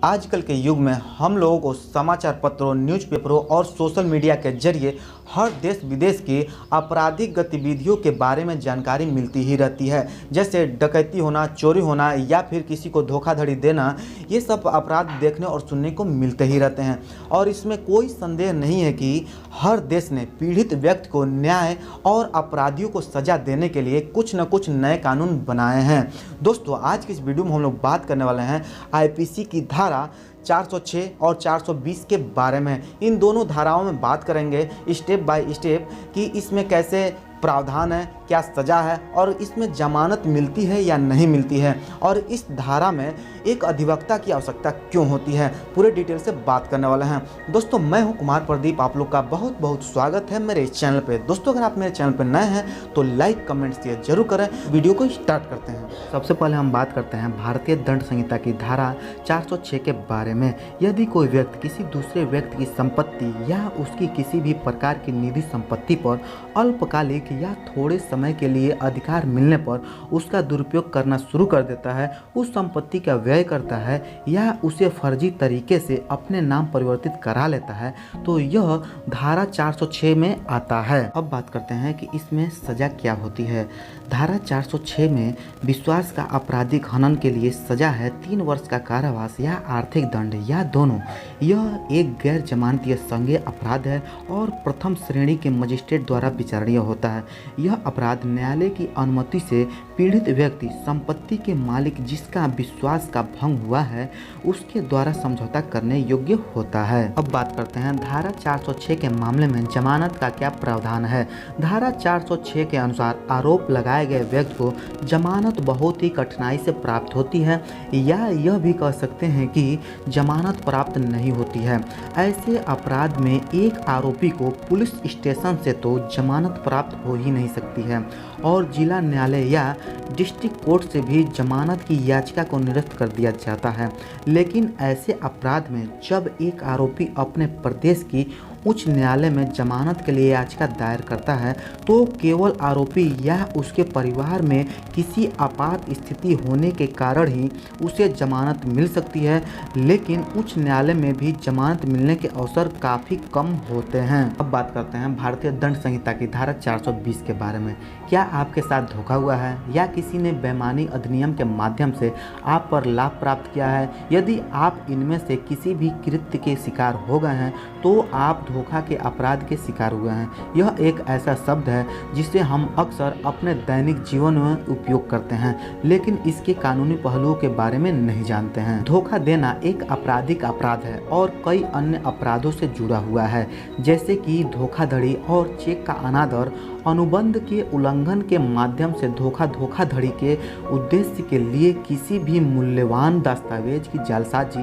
आजकल के युग में हम लोगों को समाचार पत्रों, न्यूज़पेपरों और सोशल मीडिया के जरिए हर देश विदेश की आपराधिक गतिविधियों के बारे में जानकारी मिलती ही रहती है। जैसे डकैती होना, चोरी होना या फिर किसी को धोखाधड़ी देना, ये सब अपराध देखने और सुनने को मिलते ही रहते हैं। और इसमें कोई संदेह नहीं है कि हर देश ने पीड़ित व्यक्ति को न्याय और अपराधियों को सजा देने के लिए कुछ न कुछ नए कानून बनाए हैं। दोस्तों, आज की इस वीडियो में हम लोग बात करने वाले हैं आईपीसी की धारा 406 और 420 के बारे में। इन दोनों धाराओं में बात करेंगे स्टेप बाय स्टेप कि इसमें कैसे प्रावधान है, क्या सज़ा है और इसमें जमानत मिलती है या नहीं मिलती है, और इस धारा में एक अधिवक्ता की आवश्यकता क्यों होती है। पूरे डिटेल से बात करने वाले हैं। दोस्तों, मैं हूं कुमार प्रदीप, आप लोग का बहुत बहुत स्वागत है मेरे इस चैनल पे। दोस्तों, अगर आप मेरे चैनल पे नए हैं तो लाइक कमेंट शेयर जरूर करें। वीडियो को स्टार्ट करते हैं। सबसे पहले हम बात करते हैं भारतीय दंड संहिता की धारा 406 के बारे में। यदि कोई व्यक्ति किसी दूसरे व्यक्ति की संपत्ति या उसकी किसी भी प्रकार की निजी संपत्ति पर अल्पकालिक या थोड़े समय के लिए अधिकार मिलने पर उसका दुरुपयोग करना शुरू कर देता है, उस संपत्ति का व्यय करता है या उसे फर्जी तरीके से अपने नाम परिवर्तित करा लेता है, तो यह धारा 406 में आता है। अब बात करते हैं कि इसमें सजा क्या होती है। धारा 406 में विश्वास का आपराधिक हनन के लिए सजा है 3 वर्ष का कारावास या आर्थिक दंड या दोनों। यह एक गैर जमानतीय संज्ञेय अपराध है और प्रथम श्रेणी के मजिस्ट्रेट द्वारा विचारणीय होता है। यह अपराध न्यायालय की अनुमति से पीड़ित व्यक्ति संपत्ति के मालिक जिसका विश्वास का भंग हुआ है उसके द्वारा समझौता करने योग्य होता है। अब बात करते हैं धारा 406 के मामले में जमानत का क्या प्रावधान है। धारा 406 के अनुसार आरोप लगाए गए व्यक्ति को जमानत बहुत ही कठिनाई से प्राप्त होती है या यह भी कह सकते हैं कि जमानत प्राप्त नहीं होती है। ऐसे अपराध में एक आरोपी को पुलिस स्टेशन से तो जमानत प्राप्त हो ही नहीं सकती है और जिला न्यायालय या डिस्ट्रिक्ट कोर्ट से भी जमानत की याचिका को निरस्त कर दिया जाता है। लेकिन ऐसे अपराध में जब एक आरोपी अपने प्रदेश की उच्च न्यायालय में जमानत के लिए याचिका दायर करता है तो केवल आरोपी या उसके परिवार में किसी आपात स्थिति होने के कारण ही उसे जमानत मिल सकती है, लेकिन उच्च न्यायालय में भी जमानत मिलने के अवसर काफ़ी कम होते हैं। अब बात करते हैं भारतीय दंड संहिता की धारा 420 के बारे में। क्या आपके साथ धोखा हुआ है या किसी ने बेईमानी अधिनियम के माध्यम से आप पर लाभ प्राप्त किया है? यदि आप इनमें से किसी भी कृत्य के शिकार हो गए हैं तो आप धोखा के अपराध के शिकार हुए हैं। यह एक ऐसा शब्द है जिसे हम अक्सर अपने दैनिक जीवन में उपयोग करते हैं, लेकिन इसके कानूनी पहलुओं के बारे में नहीं जानते हैं। धोखा देना एक आपराधिक अपराध है और कई अन्य अपराधों से जुड़ा हुआ है, जैसे कि धोखाधड़ी और चेक का अनादर, अनुबंध के उल्लंघन के माध्यम से धोखाधड़ी के उद्देश्य के लिए किसी भी मूल्यवान दस्तावेज की जालसाजी।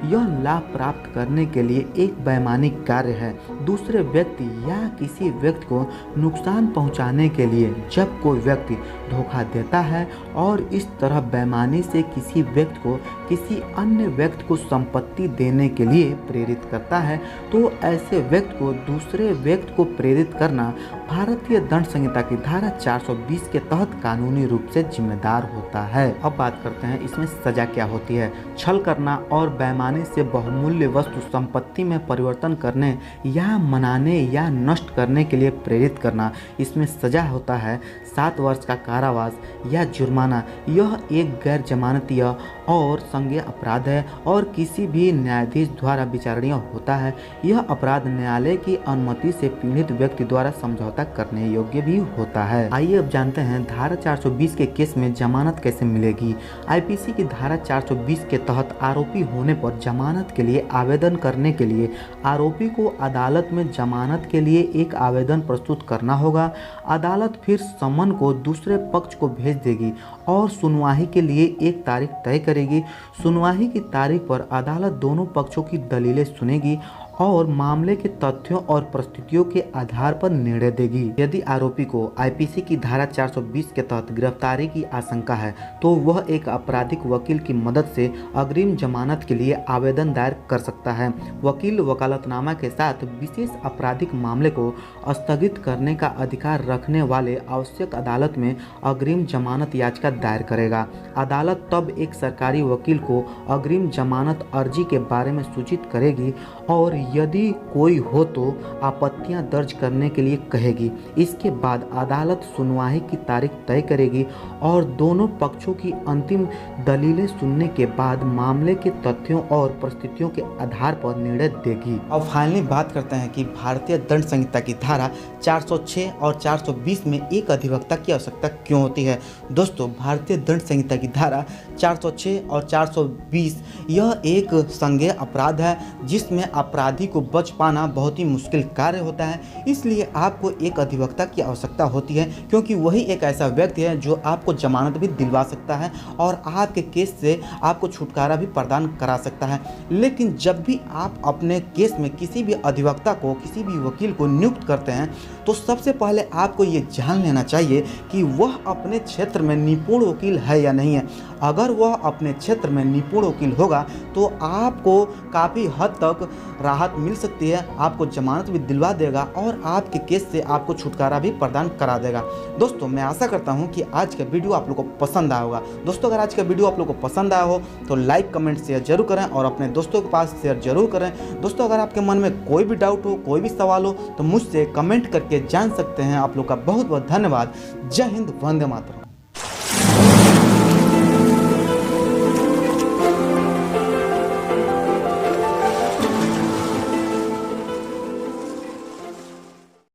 यह लाभ प्राप्त करने के लिए एक बेईमानी कार्य है, दूसरे व्यक्ति या किसी व्यक्ति को नुकसान पहुंचाने के लिए। जब कोई व्यक्ति धोखा देता है और इस तरह बेईमानी से किसी व्यक्ति को किसी अन्य व्यक्ति को संपत्ति देने के लिए प्रेरित करता है तो ऐसे व्यक्ति को दूसरे व्यक्ति को प्रेरित करना भारतीय दंड संहिता की धारा 420 के तहत कानूनी रूप से जिम्मेदार होता है। अब बात करते हैं इसमें सजा क्या होती है। छल करना और बेईमानी से बहुमूल्य वस्तु संपत्ति में परिवर्तन करने या मनाने या नष्ट करने के लिए प्रेरित करना, इसमें सजा होता है 7 वर्ष का कारावास या जुर्माना। यह एक गैर जमानतीय और संज्ञेय अपराध है और किसी भी न्यायाधीश द्वारा विचारणीय होता है। यह अपराध न्यायालय की अनुमति से पीड़ित व्यक्ति द्वारा समझौता करने योग्य भी होता है। आइए अब जानते हैं धारा 420 के केस में जमानत कैसे मिलेगी। आईपीसी की धारा 420 के तहत आरोपी होने पर जमानत के लिए आवेदन करने के लिए आरोपी को अदालत में जमानत के लिए एक आवेदन प्रस्तुत करना होगा। अदालत फिर समन को दूसरे पक्ष को भेज देगी और सुनवाई के लिए एक तारीख तय करेगी। सुनवाई की तारीख पर अदालत दोनों पक्षों की दलीलें सुनेगी और मामले के तथ्यों और परिस्थितियों के आधार पर निर्णय देगी। यदि आरोपी को आईपीसी की धारा 420 के तहत गिरफ्तारी की आशंका है तो वह एक आपराधिक वकील की मदद से अग्रिम जमानत के लिए आवेदन दायर कर सकता है। वकील वकालतनामा के साथ विशेष आपराधिक मामले को स्थगित करने का अधिकार रखने वाले आवश्यक अदालत में अग्रिम जमानत याचिका दायर करेगा। अदालत तब एक सरकारी वकील को अग्रिम जमानत अर्जी के बारे में सूचित करेगी और यदि कोई हो तो आपत्तियां दर्ज करने के लिए कहेगी। इसके बाद अदालत सुनवाई की तारीख तय करेगी और दोनों पक्षों की अंतिम दलीलें सुनने के बाद मामले के तथ्यों और परिस्थितियों के आधार पर निर्णय देगी। अब फाइनली बात करते हैं कि भारतीय दंड संहिता की धारा 406 और 420 में एक अधिवक्ता की आवश्यकता क्यों होती है। दोस्तों, भारतीय दंड संहिता की धारा 406 और 420 यह एक संज्ञेय अपराध है जिसमें अपराधी को बच पाना बहुत ही मुश्किल कार्य होता है। इसलिए आपको एक अधिवक्ता की आवश्यकता होती है क्योंकि वही एक ऐसा व्यक्ति है जो आपको जमानत भी दिलवा सकता है और आपके केस से आपको छुटकारा भी प्रदान करा सकता है। लेकिन जब भी आप अपने केस में किसी भी अधिवक्ता को, किसी भी वकील को नियुक्त करते हैं तो सबसे पहले आपको ये जान लेना चाहिए कि वह अपने क्षेत्र में निपुण वकील है या नहीं है। अगर वह अपने क्षेत्र में निपुण वकील होगा तो आपको काफ़ी हद तक राहत मिल सकती है, आपको जमानत भी दिलवा देगा और आपके केस से आपको छुटकारा भी प्रदान करा देगा। दोस्तों, मैं आशा करता हूं कि आज का वीडियो आप लोगों को पसंद आया होगा। दोस्तों, अगर आज का वीडियो आप लोगों को पसंद आया हो तो लाइक, कमेंट, शेयर जरूर करें और अपने दोस्तों के पास शेयर जरूर करें। दोस्तों, अगर आपके मन में कोई भी डाउट हो, कोई भी सवाल हो तो मुझसे कमेंट करके जान सकते हैं। आप लोग का बहुत बहुत धन्यवाद। जय हिंद, वंदे मातरम।